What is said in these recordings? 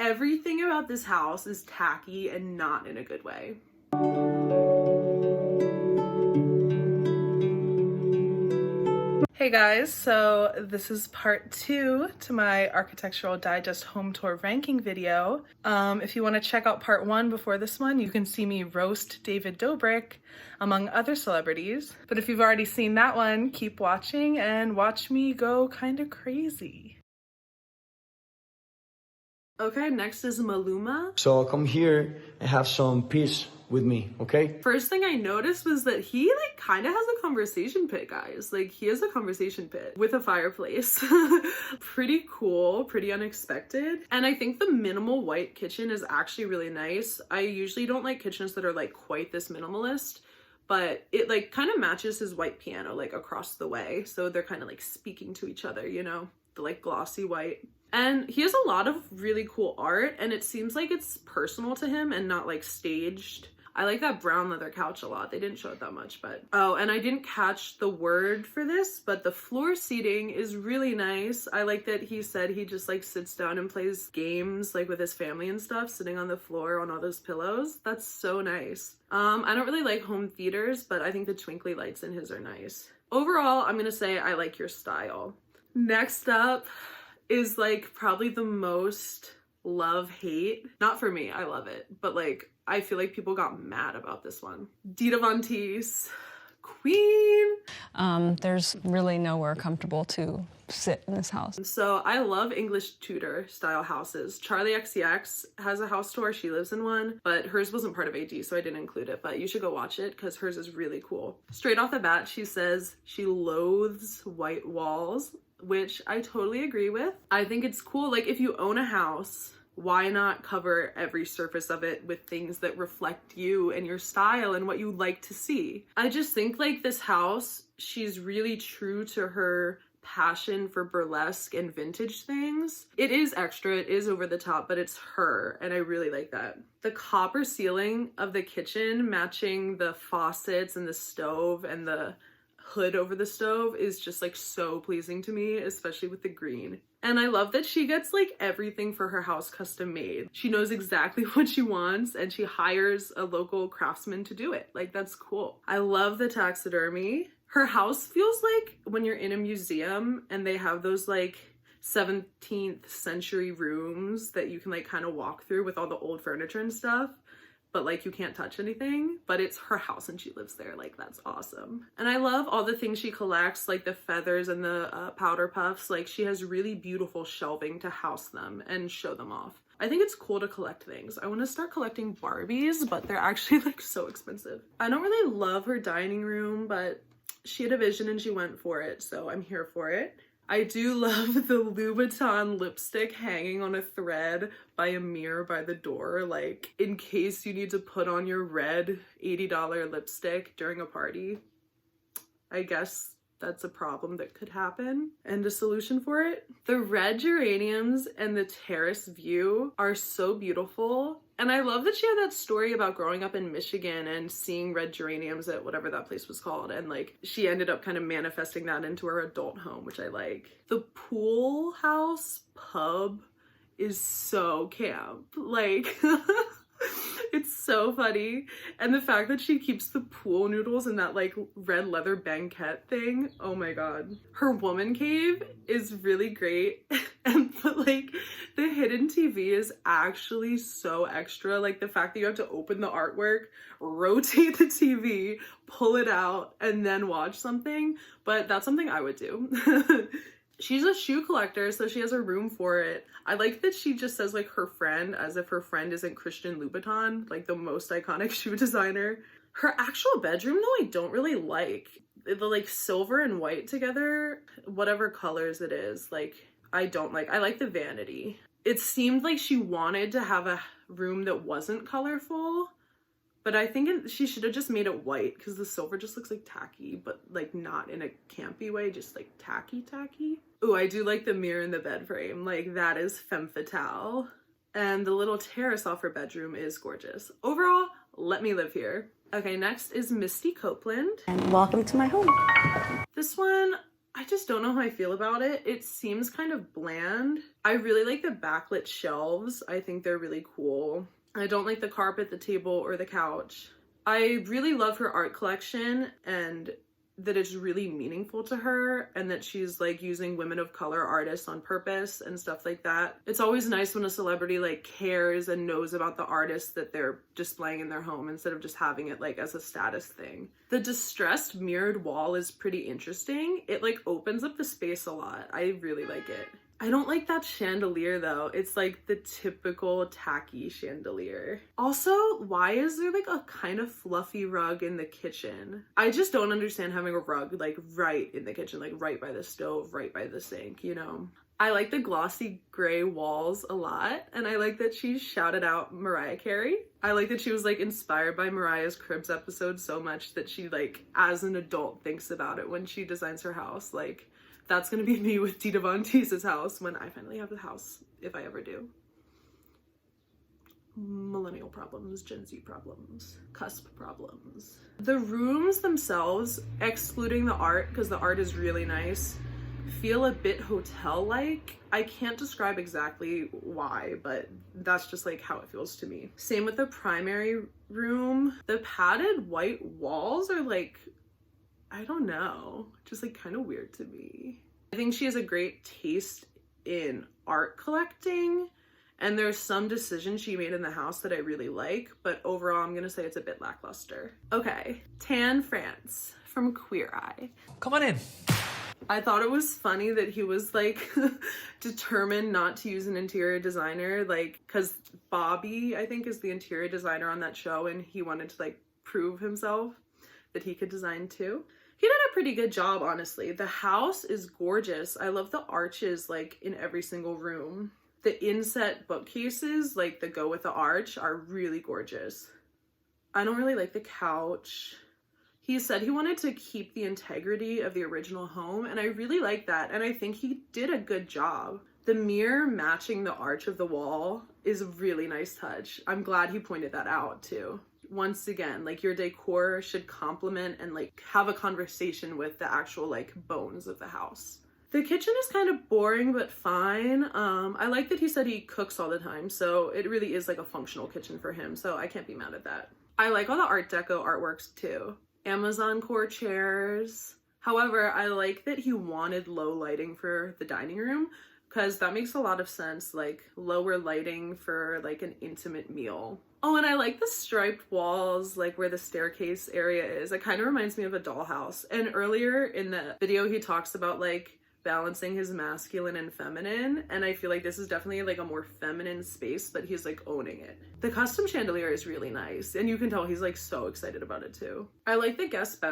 Everything about this house is tacky and not in a good way. Hey guys, so this is part 2 to my Architectural Digest home tour ranking video. If you want to check out part 1 before this one, you can see me roast David Dobrik, among other celebrities. But if you've already seen that one, keep watching and watch me go kind of crazy. Okay, next is Maluma. So I'll come here and have some peace with me, okay? First thing I noticed was that he like kind of has a conversation pit, guys. Like he has a conversation pit with a fireplace. Pretty cool, pretty unexpected. And I think the minimal white kitchen is actually really nice. I usually don't like kitchens that are like quite this minimalist, but it like kind of matches his white piano like across the way. So they're kind of like speaking to each other, you know, the like glossy white. And he has a lot of really cool art and it seems like it's personal to him and not like staged. I like that brown leather couch a lot. They didn't show it that much, but... Oh, and I didn't catch the word for this, but the floor seating is really nice. I like that he said he just like sits down and plays games like with his family and stuff, sitting on the floor on all those pillows. That's so nice. I don't really like home theaters, but I think the twinkly lights in his are nice. Overall, I'm gonna say I like your style. Next up is like probably the most love-hate. Not for me, I love it, but like I feel like people got mad about this one. Dita Von Teese, queen. There's really nowhere comfortable to sit in this house. So I love English Tudor style houses. Charlie XCX has a house tour, she lives in one, but hers wasn't part of AD, so I didn't include it, but you should go watch it because hers is really cool. Straight off the bat, she says she loathes white walls, which I totally agree with. I think it's cool, like if you own a house, why not cover every surface of it with things that reflect you and your style and what you like to see? I just think like this house, she's really true to her passion for burlesque and vintage things. It is extra, it is over the top, but it's her, and I really like that. The copper ceiling of the kitchen matching the faucets and the stove and the hood over the stove is just like so pleasing to me, especially with the green. And I love that she gets like everything for her house custom made. She knows exactly what she wants and she hires a local craftsman to do it. Like that's cool. I love the taxidermy. Her house feels like when you're in a museum and they have those like 17th century rooms that you can like kind of walk through with all the old furniture and stuff, but like you can't touch anything, but it's her house and she lives there. Like that's awesome. And I love all the things she collects, like the feathers and the powder puffs. Like she has really beautiful shelving to house them and show them off. I think it's cool to collect things. I want to start collecting Barbies, but they're actually like so expensive. I don't really love her dining room, but she had a vision and she went for it, so I'm here for it. I do love the Louboutin lipstick hanging on a thread by a mirror by the door, like in case you need to put on your red $80 lipstick during a party. I guess that's a problem that could happen and a solution for it. The red geraniums and the terrace view are so beautiful. And I love that she had that story about growing up in Michigan and seeing red geraniums at whatever that place was called. And like she ended up kind of manifesting that into her adult home, which I like. The pool house pub is so camp. Like it's so funny. And the fact that she keeps the pool noodles in that like red leather banquette thing, oh my god. Her woman cave is really great. But like the hidden TV is actually so extra. Like the fact that you have to open the artwork, rotate the TV, pull it out, and then watch something. But that's something I would do. She's a shoe collector, so she has a room for it. I like that she just says like her friend, as if her friend isn't Christian Louboutin, like the most iconic shoe designer. Her actual bedroom though I don't really like. The like silver and white together, whatever colors it is, like I don't like. I like the vanity. It seemed like she wanted to have a room that wasn't colorful, but I think she should have just made it white because the silver just looks like tacky, but like not in a campy way, just like tacky. Ooh, I do like the mirror in the bed frame. Like that is femme fatale. And the little terrace off her bedroom is gorgeous. Overall, let me live here. Okay, next is Misty Copeland. And welcome to my home. This one, I just don't know how I feel about it. It seems kind of bland. I really like the backlit shelves. I think they're really cool. I don't like the carpet, the table, or the couch. I really love her art collection and that it's really meaningful to her and that she's like using women of color artists on purpose and stuff like that. It's always nice when a celebrity like cares and knows about the artists that they're displaying in their home instead of just having it like as a status thing. The distressed mirrored wall is pretty interesting. It like opens up the space a lot. I really like it. I don't like that chandelier though. It's like the typical tacky chandelier. Also, why is there like a kind of fluffy rug in the kitchen? I just don't understand having a rug like right in the kitchen, like right by the stove, right by the sink, you know? I like the glossy gray walls a lot, and I like that she shouted out Mariah Carey. I like that she was like inspired by Mariah's Cribs episode so much that she like as an adult thinks about it when she designs her house. Like, that's gonna be me with Dita Von Teese's house when I finally have the house, if I ever do. Millennial problems, Gen Z problems, cusp problems. The rooms themselves, excluding the art, because the art is really nice, feel a bit hotel-like. I can't describe exactly why, but that's just like how it feels to me. Same with the primary room. The padded white walls are like, I don't know, just like kind of weird to me. I think she has a great taste in art collecting, and there's some decisions she made in the house that I really like, but overall I'm gonna say it's a bit lackluster. Okay, Tan France from Queer Eye. Come on in. I thought it was funny that he was like determined not to use an interior designer, like, because Bobby, I think, is the interior designer on that show, and he wanted to like prove himself that he could design too. He did a pretty good job, honestly. The house is gorgeous. I love the arches like in every single room. The inset bookcases, like that go with the arch, are really gorgeous. I don't really like the couch. He said he wanted to keep the integrity of the original home, and I really like that, and I think he did a good job. The mirror matching the arch of the wall is a really nice touch. I'm glad he pointed that out too. Once again, like, your decor should complement and like have a conversation with the actual like bones of the house. The kitchen is kind of boring but fine. I like that he said he cooks all the time, so it really is like a functional kitchen for him, so I can't be mad at that. I like all the Art Deco artworks too. Amazon core chairs. However, I like that he wanted low lighting for the dining room, because that makes a lot of sense, like lower lighting for like an intimate meal. Oh, and I like the striped walls, like where the staircase area is. It kind of reminds me of a dollhouse. And earlier in the video, he talks about like balancing his masculine and feminine, and I feel like this is definitely like a more feminine space, but he's like owning it. The custom chandelier is really nice, and you can tell he's like so excited about it too. I like the guest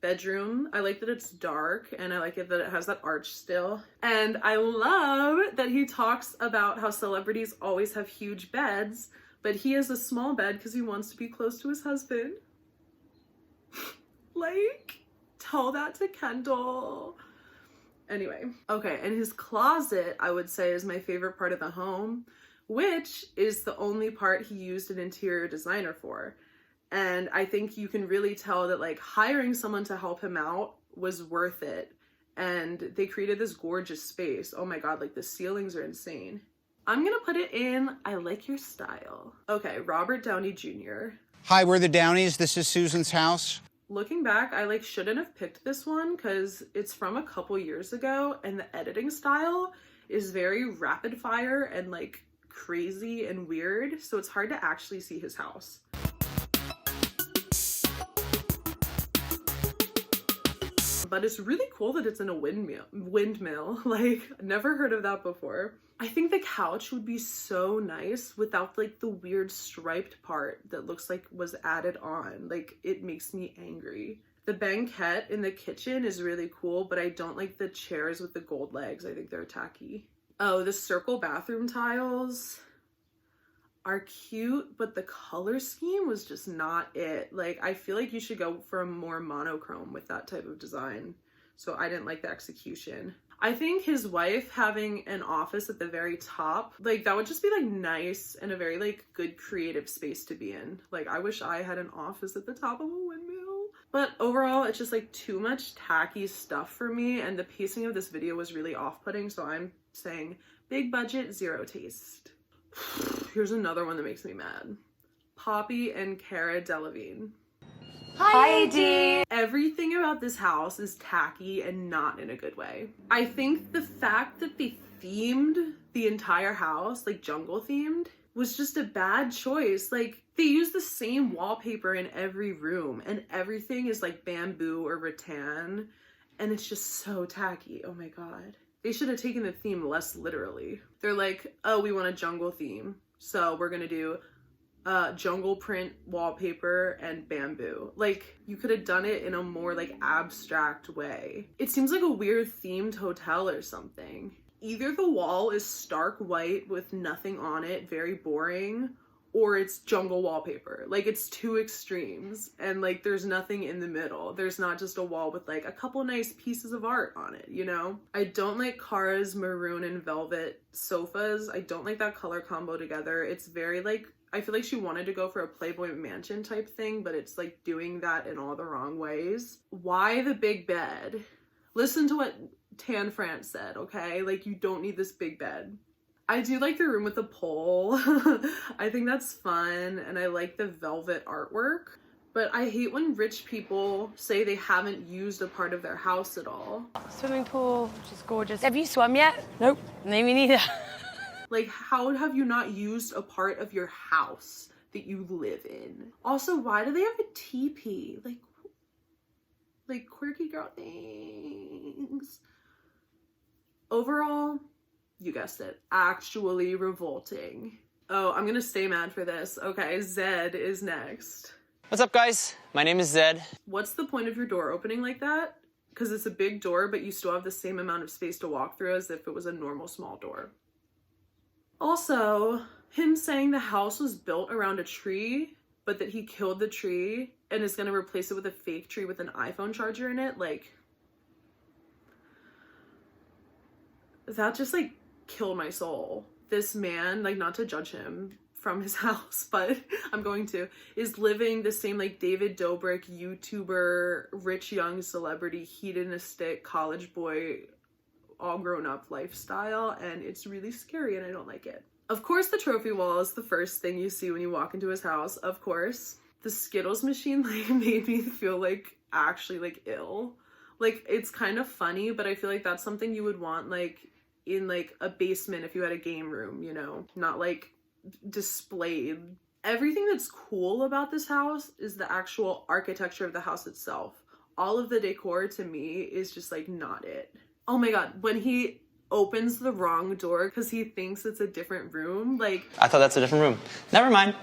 bedroom. I like that it's dark, and I like it that it has that arch still. And I love that he talks about how celebrities always have huge beds, but he has a small bed because he wants to be close to his husband. Like, tell that to Kendall. Anyway, okay, and his closet, I would say, is my favorite part of the home, which is the only part he used an interior designer for. And I think you can really tell that like hiring someone to help him out was worth it. And they created this gorgeous space. Oh my God, like the ceilings are insane. I'm gonna put it in, I like your style. Okay, Robert Downey Jr. Hi, we're the Downeys. This is Susan's house. Looking back, I like shouldn't have picked this one because it's from a couple years ago, and the editing style is very rapid fire and like crazy and weird, so it's hard to actually see his house. But it's really cool that it's in a windmill. Like, never heard of that before. I think the couch would be so nice without like the weird striped part that looks like was added on. Like, it makes me angry. The banquette in the kitchen is really cool, but I don't like the chairs with the gold legs. I think they're tacky. Oh, the circle bathroom tiles are cute, but the color scheme was just not it. Like, I feel like you should go for a more monochrome with that type of design. So I didn't like the execution. I think his wife having an office at the very top, like that would just be like nice and a very like good creative space to be in. Like, I wish I had an office at the top of a windmill. But overall, it's just like too much tacky stuff for me, and the pacing of this video was really off-putting, so I'm saying big budget, zero taste. Here's another one that makes me mad. Poppy and Cara Delevingne. Hi, Dee. Everything about this house is tacky and not in a good way. I think the fact that they themed the entire house, like jungle themed, was just a bad choice. Like, they use the same wallpaper in every room and everything is like bamboo or rattan, and it's just so tacky. Oh my god. They should have taken the theme less literally. They're like, oh, we want a jungle theme, so we're gonna do jungle print wallpaper and bamboo. Like, you could have done it in a more like abstract way. It seems like a weird themed hotel or something. Either the wall is stark white with nothing on it, very boring, or it's jungle wallpaper. Like, it's two extremes, and like there's nothing in the middle. There's not just a wall with like a couple nice pieces of art on it, you know? I don't like Cara's maroon and velvet sofas. I don't like that color combo together. It's very like, I feel like she wanted to go for a Playboy Mansion type thing, but it's like doing that in all the wrong ways. Why the big bed? Listen to what Tan France said, okay? Like, you don't need this big bed. I do like the room with the pole. I think that's fun, and I like the velvet artwork. But I hate when rich people say they haven't used a part of their house at all. Swimming pool, which is gorgeous. Have you swum yet? Nope. Me neither. Like, how have you not used a part of your house that you live in? Also, why do they have a teepee? Like quirky girl things. Overall, you guessed it, actually revolting. Oh, I'm gonna stay mad for this. Okay, Zed is next. What's up, guys? My name is Zed. What's the point of your door opening like that? Because it's a big door, but you still have the same amount of space to walk through as if it was a normal small door. Also, him saying the house was built around a tree, but that he killed the tree and is gonna replace it with a fake tree with an iPhone charger in it, like, that just like killed my soul. This man, like, not to judge him from his house, but I'm going to, is living the same like David Dobrik, YouTuber, rich young celebrity, hedonistic college boy, all grown up lifestyle, and it's really scary and I don't like it. Of course, the trophy wall is the first thing you see when you walk into his house, of course. The Skittles machine like made me feel like actually like ill. Like, it's kind of funny, but I feel like that's something you would want like in like a basement if you had a game room, you know, not like displayed. Everything that's cool about this house is the actual architecture of the house itself. All of the decor to me is just like not it. Oh my god, when he opens the wrong door because he thinks it's a different room, like, I thought that's a different room. Never mind.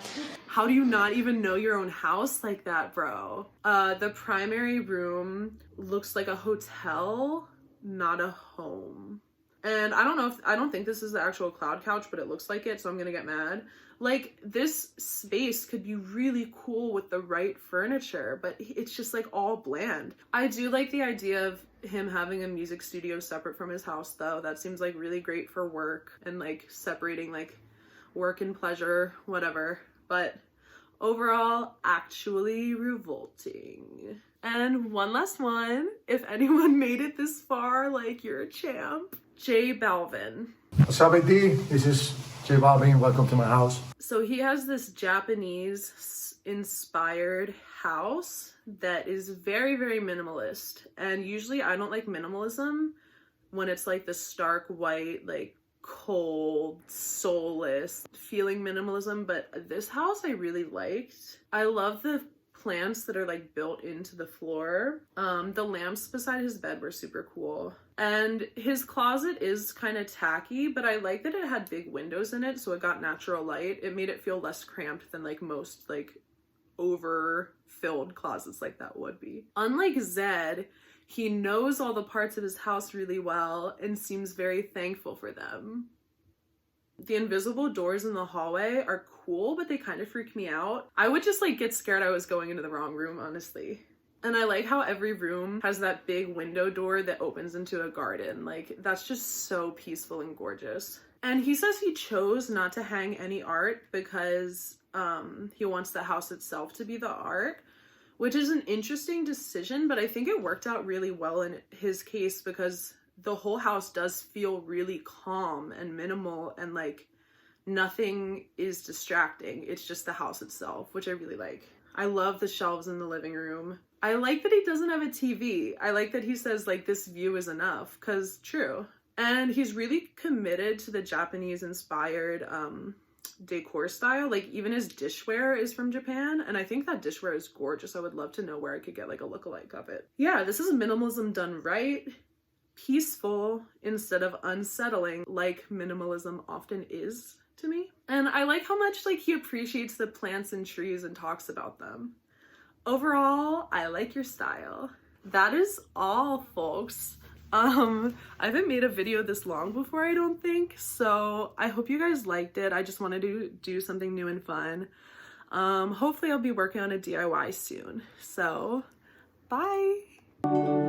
how do you not even know your own house like that, bro? The primary room looks like a hotel, not a home. And I don't think this is the actual cloud couch, but it looks like it, so I'm gonna get mad. Like, this space could be really cool with the right furniture, but it's just like all bland. I do like the idea of him having a music studio separate from his house though. That seems like really great for work and like separating like work and pleasure, whatever. But overall, actually revolting. And one last one, if anyone made it this far, like, you're a champ. J Balvin. What's up, AD? This is J Balvin. Welcome to my house. So he has this Japanese inspired house that is very, very minimalist. And usually I don't like minimalism when it's like the stark white, like cold, soulless feeling minimalism. But this house I really liked. I love the plants that are like built into the floor. The lamps beside his bed were super cool. And his closet is kind of tacky, but I like that it had big windows in it, so it got natural light. It made it feel less cramped than like most like overfilled closets like that would be. Unlike Zed, he knows all the parts of his house really well and seems very thankful for them. The invisible doors in the hallway are cool, but they kind of freak me out. I would just like get scared I was going into the wrong room, honestly. And I like how every room has that big window door that opens into a garden. Like, that's just so peaceful and gorgeous. And he says he chose not to hang any art because he wants the house itself to be the art, which is an interesting decision, but I think it worked out really well in his case because the whole house does feel really calm and minimal and like nothing is distracting. It's just the house itself, which I really like. I love the shelves in the living room. I like that he doesn't have a TV. I like that he says like this view is enough, because true. And he's really committed to the Japanese inspired decor style. Like even his dishware is from Japan, and I think that dishware is gorgeous. I would love to know where I could get like a lookalike of it. Yeah, this is minimalism done right. Peaceful instead of unsettling, like minimalism often is to me. And I like how much like he appreciates the plants and trees and talks about them. Overall, I like your style. That is all, folks. I haven't made a video this long before, I don't think, so I hope you guys liked it. I just wanted to do something new and fun. Hopefully I'll be working on a DIY soon. So, bye!